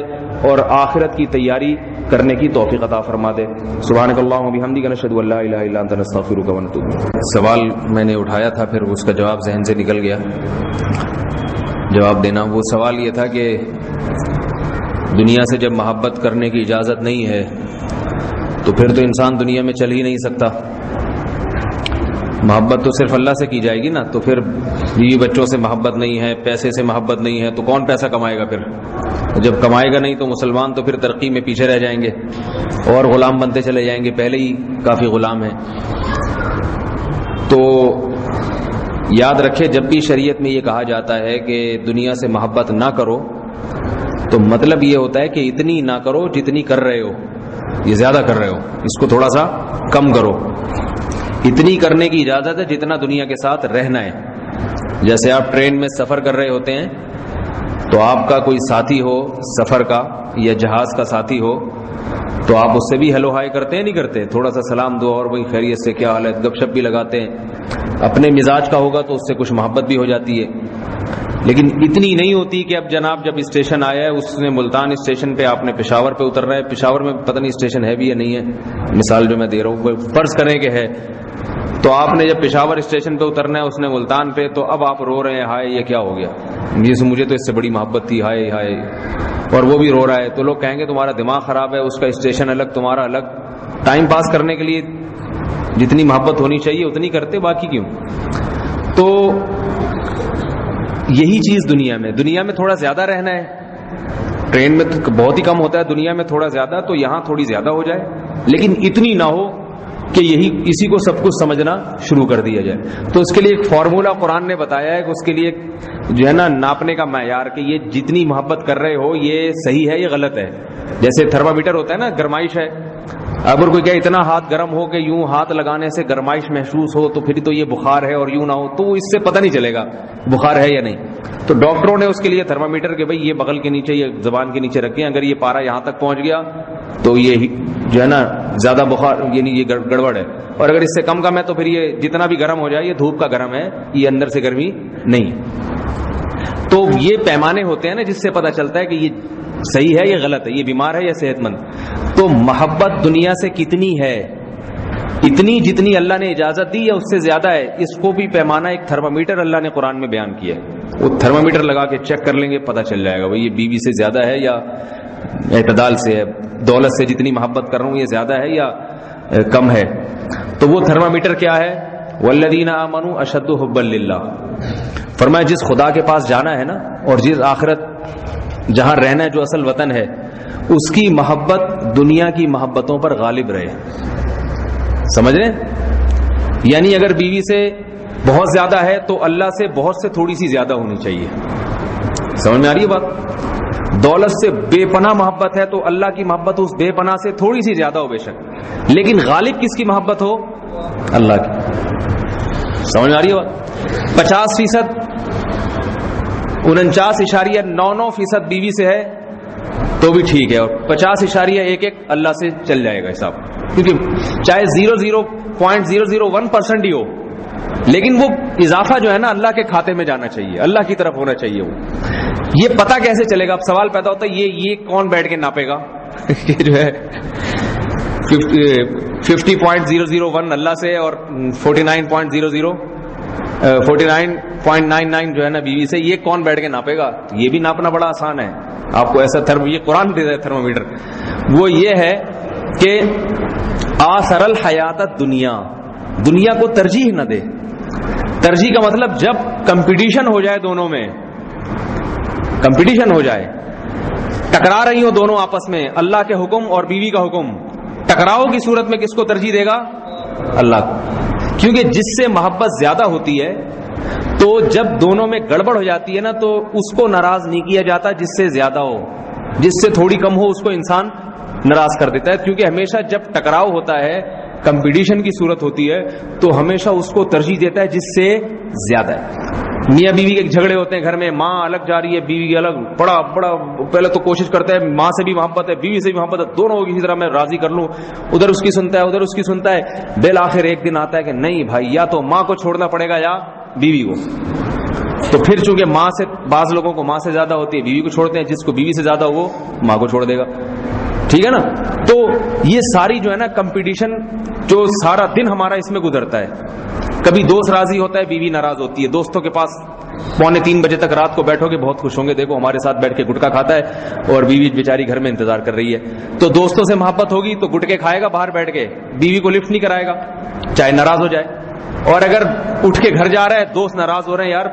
اور آخرت کی تیاری کرنے کی توفیق عطا فرما دے. سبحانک اللہم و بحمدک، نشہد ان لا الہ الا انت، نستغفرک و نتوب الیک. سوال میں نے اٹھایا تھا، پھر اس کا جواب ذہن سے نکل گیا جواب دینا. وہ سوال یہ تھا کہ دنیا سے جب محبت کرنے کی اجازت نہیں ہے تو پھر تو انسان دنیا میں چل ہی نہیں سکتا. محبت تو صرف اللہ سے کی جائے گی نا. تو پھر بیوی بچوں سے محبت نہیں ہے، پیسے سے محبت نہیں ہے، تو کون پیسہ کمائے گا؟ پھر جب کمائے گا نہیں تو مسلمان تو پھر ترقی میں پیچھے رہ جائیں گے اور غلام بنتے چلے جائیں گے، پہلے ہی کافی غلام ہیں. تو یاد رکھے جب بھی شریعت میں یہ کہا جاتا ہے کہ دنیا سے محبت نہ کرو، تو مطلب یہ ہوتا ہے کہ اتنی نہ کرو جتنی کر رہے ہو. یہ زیادہ کر رہے ہو، اس کو تھوڑا سا کم کرو. اتنی کرنے کی اجازت ہے جتنا دنیا کے ساتھ رہنا ہے. جیسے آپ ٹرین میں سفر کر رہے ہوتے ہیں تو آپ کا کوئی ساتھی ہو سفر کا یا جہاز کا ساتھی ہو تو آپ اس سے بھی ہیلو ہائی کرتے ہیں نہیں کرتے؟ تھوڑا سا سلام دو اور وہی خیریت سے کیا حال ہے، گپ شپ بھی لگاتے ہیں. اپنے مزاج کا ہوگا تو اس سے کچھ محبت بھی ہو جاتی ہے. لیکن اتنی نہیں ہوتی کہ اب جناب جب اسٹیشن آیا ہے، اس نے ملتان اسٹیشن پہ، آپ نے پشاور پہ اترنا ہے، پشاور میں پتہ نہیں اسٹیشن ہے بھی یا نہیں ہے، مثال جو میں دے رہا ہوں فرض کریں کہ ہے، تو آپ نے جب پشاور اسٹیشن پہ اترنا ہے، اس نے ملتان پہ، تو اب آپ رو رہے ہیں ہائے یہ کیا ہو گیا، مجھے تو اس سے بڑی محبت تھی، ہائے ہائے، اور وہ بھی رو رہا ہے. تو لوگ کہیں گے تمہارا دماغ خراب ہے، اس کا اسٹیشن الگ تمہارا الگ. ٹائم پاس کرنے کے لیے جتنی محبت ہونی چاہیے اتنی کرتے، باقی کیوں؟ تو یہی چیز دنیا میں تھوڑا زیادہ رہنا ہے. ٹرین میں بہت ہی کم ہوتا ہے، دنیا میں تھوڑا زیادہ، تو یہاں تھوڑی زیادہ ہو جائے، لیکن اتنی نہ ہو کہ اسی کو سب کچھ سمجھنا شروع کر دیا جائے. تو اس کے لیے ایک فارمولا قرآن نے بتایا ہے کہ اس کے لیے جو ہے نا ناپنے کا معیار کہ یہ جتنی محبت کر رہے ہو یہ صحیح ہے، یہ غلط ہے. جیسے تھرمامیٹر ہوتا ہے نا، گرمائش ہے، اگر کوئی کہے اتنا ہاتھ گرم ہو کہ یوں ہاتھ لگانے سے گرمائش محسوس ہو تو پھر تو یہ بخار ہے، اور یوں نہ ہو تو اس سے پتہ نہیں چلے گا بخار ہے یا نہیں. تو ڈاکٹروں نے اس کے لیے تھرمامیٹر کہ بھئی یہ بغل کے نیچے، یہ زبان کے نیچے رکھیں، اگر یہ پارا یہاں تک پہنچ گیا تو یہ جو ہے نا زیادہ بخار، یعنی یہ گڑبڑ ہے، اور اگر اس سے کم ہے تو پھر یہ جتنا بھی گرم ہو جائے یہ دھوپ کا گرم ہے، یہ اندر سے گرمی نہیں. تو یہ پیمانے ہوتے ہیں نا جس سے پتہ چلتا ہے کہ یہ صحیح ہے یا غلط ہے, یہ بیمار ہے یا صحت مند. تو محبت دنیا سے کتنی ہے؟ اتنی جتنی اللہ نے اجازت دی یا اس سے زیادہ ہے؟ اس کو بھی پیمانہ ایک تھرمامیٹر اللہ نے قرآن میں بیان کیا ہے. وہ تھرمامیٹر لگا کے چیک کر لیں گے, پتہ چل جائے گا بھائی یہ بیوی سے زیادہ ہے یا اعتدال سے ہے, دولت سے جتنی محبت کر رہا ہوں یہ زیادہ ہے یا کم ہے. تو وہ تھرمامیٹر کیا ہے؟ والذین آمنوا اشد حبا للہ. فرمایا جس خدا کے پاس جانا ہے نا, اور جس آخرت جہاں رہنا ہے, جو اصل وطن ہے, اس کی محبت دنیا کی محبتوں پر غالب رہے. سمجھ رہے ہیں؟ یعنی اگر بیوی سے بہت زیادہ ہے تو اللہ سے بہت سے تھوڑی سی زیادہ ہونی چاہیے. سمجھ میں آ رہی ہے بات؟ دولت سے بے پناہ محبت ہے تو اللہ کی محبت اس بے پناہ سے تھوڑی سی زیادہ ہو بے شک, لیکن غالب کس کی محبت ہو؟ اللہ کی. سمجھ میں آ رہی ہے بات؟ 50% 49.99% بیوی سے ہے تو بھی ٹھیک ہے, اور 50.11 اللہ سے چل جائے گا حساب, کیونکہ چاہے 0.001% ہی ہو, لیکن وہ اضافہ جو ہے نا اللہ کے کھاتے میں جانا چاہیے, اللہ کی طرف ہونا چاہیے. وہ یہ پتہ کیسے چلے گا؟ اب سوال پیدا ہوتا ہے یہ کون بیٹھ کے ناپے گا؟ یہ جو ہے 50.001 اللہ سے اور 49.99 جو ہے نا بیوی سے, یہ کون بیٹھ کے ناپے گا؟ یہ بھی ناپنا بڑا آسان ہے. آپ کو ایسا یہ قرآن دے رہا ہے تھرمومیٹر, وہ یہ ہے کہ آثر الحیات دنیا, دنیا کو ترجیح نہ دے. ترجیح کا مطلب جب کمپٹیشن ہو جائے, دونوں میں کمپٹیشن ہو جائے, ٹکرا رہی ہوں دونوں آپس میں, اللہ کے حکم اور بیوی کا حکم, ٹکراؤ کی صورت میں کس کو ترجیح دے گا؟ اللہ کو. کیونکہ جس سے محبت زیادہ ہوتی ہے تو جب دونوں میں گڑبڑ ہو جاتی ہے نا, تو اس کو ناراض نہیں کیا جاتا جس سے زیادہ ہو, جس سے تھوڑی کم ہو اس کو انسان ناراض کر دیتا ہے. کیونکہ ہمیشہ جب ٹکراؤ ہوتا ہے, کمپٹیشن کی صورت ہوتی ہے, تو ہمیشہ اس کو ترجیح دیتا ہے جس سے زیادہ ہے. میاں بیوی کے جھگڑے ہوتے ہیں گھر میں, ماں الگ جا رہی ہے, بیوی الگ, بڑا پہلے تو کوشش کرتا ہے ماں سے بھی محبت ہے, بیوی سے بھی محبت ہے, دونوں کو کسی طرح میں راضی کر لوں, ادھر اس کی سنتا ہے ادھر اس کی سنتا ہے. بالآخر ایک دن آتا ہے کہ نہیں بھائی, یا تو ماں کو چھوڑنا پڑے گا یا بیوی کو. تو پھر چونکہ ماں سے, بعض لوگوں کو ماں سے زیادہ ہوتی ہے, بیوی کو چھوڑتے ہیں, جس کو بیوی سے زیادہ ہو وہ ماں کو چھوڑ دے گا. ٹھیک ہے نا؟ تو یہ ساری جو ہے نا کمپٹیشن, جو سارا دن ہمارا اس میں گزرتا ہے. کبھی دوست راضی ہوتا ہے, بیوی ناراض ہوتی ہے. دوستوں کے پاس 2:45 بجے تک رات کو بیٹھو گے, بہت خوش ہوں گے, دیکھو ہمارے ساتھ بیٹھ کے گٹکا کھاتا ہے اور بیوی بیچاری گھر میں انتظار کر رہی ہے. تو دوستوں سے محبت ہوگی تو گٹکے کھائے گا باہر بیٹھ کے, بیوی کو لفٹ نہیں کرائے گا چاہے ناراض ہو جائے. اور اگر اٹھ کے گھر جا رہا ہے, دوست ناراض ہو رہے ہیں, یار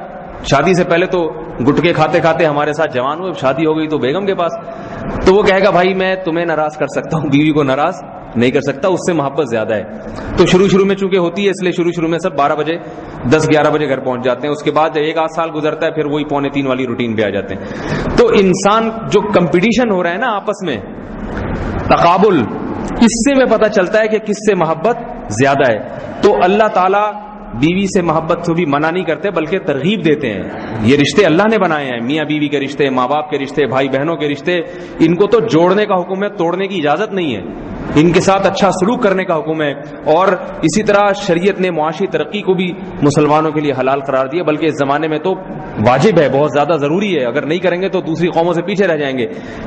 شادی سے پہلے تو گٹکے کھاتے کھاتے ہمارے ساتھ جوان ہوئے, شادی ہو گئی تو بیگم کے پاس, تو وہ کہے گا بھائی میں تمہیں ناراض کر سکتا ہوں, بیوی کو ناراض نہیں کر سکتا, اس سے محبت زیادہ ہے. تو شروع میں چونکہ ہوتی ہے, اس لیے شروع میں سب 12 بجے 10-11 بجے گھر پہنچ جاتے ہیں. اس کے بعد 1-8 سال گزرتا ہے, پھر وہی 2:45 والی روٹین پہ آ جاتے ہیں. تو انسان جو کمپٹیشن ہو رہا ہے نا آپس میں, تقابل, اس سے میں پتہ چلتا ہے کہ کس سے محبت زیادہ ہے. تو اللہ تعالیٰ بیوی سے محبت کو بھی منع نہیں کرتے بلکہ ترغیب دیتے ہیں. یہ رشتے اللہ نے بنائے ہیں, میاں بیوی کے رشتے, ماں باپ کے رشتے, بھائی بہنوں کے رشتے, ان کو تو جوڑنے کا حکم ہے, توڑنے کی اجازت نہیں ہے. ان کے ساتھ اچھا سلوک کرنے کا حکم ہے. اور اسی طرح شریعت نے معاشی ترقی کو بھی مسلمانوں کے لیے حلال قرار دیا, بلکہ اس زمانے میں تو واجب ہے, بہت زیادہ ضروری ہے. اگر نہیں کریں گے تو دوسری قوموں سے پیچھے رہ جائیں گے.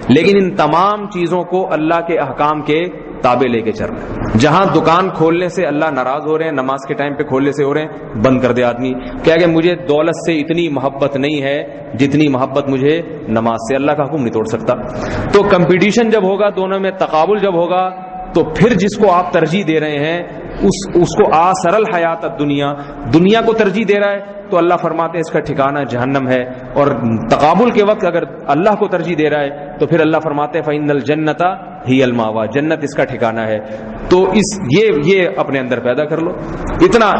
لیکن ان تمام چیزوں کو اللہ کے احکام کے تابع لے کے چلنا. جہاں دکان کھولنے سے اللہ ناراض ہو رہے ہیں, نماز کے ٹائم پہ کھولنے سے ہو رہے ہیں, بند کر دے آدمی. کیا کہ مجھے دولت سے اتنی محبت نہیں ہے جتنی محبت مجھے نماز سے. اللہ کا حکم نہیں توڑ سکتا. تو کمپٹیشن جب ہوگا دونوں میں, تقابل جب ہوگا, تو پھر جس کو آپ ترجیح دے رہے ہیں اس کو آثر الحیات دنیا, دنیا کو ترجیح دے رہا ہے, تو اللہ فرماتے ہیں اس کا ٹھکانہ جہنم ہے. اور تقابل کے وقت اگر اللہ کو ترجیح دے رہا ہے تو پھر اللہ فرماتے ہیں فَإِنَّ الْجَنَّةَ هِيَ الْمَأْوَىٰ, جنت اس کا ٹھکانہ ہے. تو یہ اپنے اندر پیدا کر لو. اتنا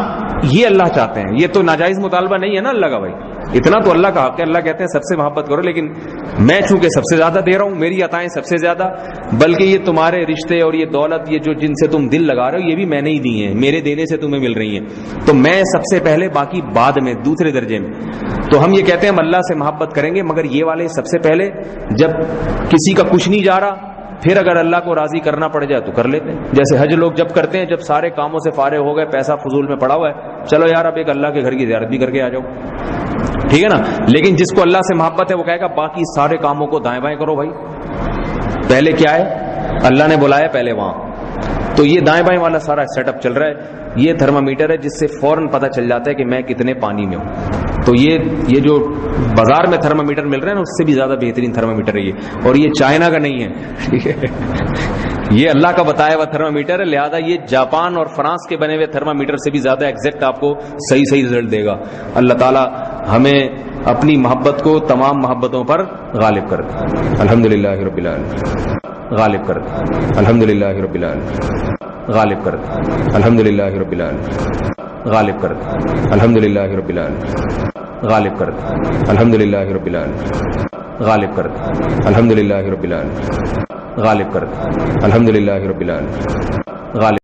یہ اللہ چاہتے ہیں. یہ تو ناجائز مطالبہ نہیں ہے نا اللہ کا بھائی, اتنا تو اللہ کا حق ہے. اللہ کہتے ہیں سب سے محبت کرو, لیکن میں چونکہ سب سے زیادہ دے رہا ہوں, میری عطائیں سب سے زیادہ, بلکہ یہ تمہارے رشتے اور یہ دولت, یہ جو جن سے تم دل لگا رہے ہو, یہ بھی میں نے ہی دی ہیں, میرے دینے سے تمہیں مل رہی ہیں. تو میں سب سے پہلے, باقی بعد میں, دوسرے درجے میں. تو ہم یہ کہتے ہیں ہم اللہ سے محبت کریں گے, مگر یہ والے سب سے پہلے. جب کسی کا کچھ نہیں جا رہا, پھر اگر اللہ کو راضی کرنا پڑ جائے تو کر لیتے ہیں. جیسے حج لوگ جب کرتے ہیں, جب سارے کاموں سے فارغ ہو گئے, پیسہ فضول میں پڑا ہوا ہے, چلو یار اب ایک اللہ کے گھر کی زیارت بھی کر کے آ جاؤ, ٹھیک ہے نا. لیکن جس کو اللہ سے محبت ہے وہ کہے گا باقی سارے کاموں کو دائیں بائیں کرو بھائی, پہلے کیا ہے؟ اللہ نے بلایا پہلے وہاں. تو یہ دائیں بائیں والا سارا سیٹ اپ چل رہا ہے. یہ تھرمامیٹر ہے جس سے فوراً پتہ چل جاتا ہے کہ میں کتنے پانی میں ہوں. تو یہ جو بازار میں تھرمامیٹر مل رہے ہیں نا اس سے بھی زیادہ بہترین تھرمامیٹر ہے یہ. اور یہ چائنا کا نہیں ہے یہ اللہ کا بتایا ہوا تھرمامیٹر ہے. لہذا یہ جاپان اور فرانس کے بنے ہوئے تھرمامیٹر سے بھی زیادہ ایگزیکٹ آپ کو صحیح رزلٹ دے گا. اللہ تعالیٰ ہمیں اپنی محبت کو تمام محبتوں پر غالب کر دے. الحمدللہ رب العالمین. غالب کر دے. الحمدللہ رب العالمین. غالب کر دے. الحمدللہ رب العالمین. غالب کر دے. الحمدللہ رب العالمین. غالب کر دے. الحمدللہ رب العالمین. غالب کر دے. الحمدللہ رب العالمین. غالب کر دے. الحمدللہ رب العالمین. غالب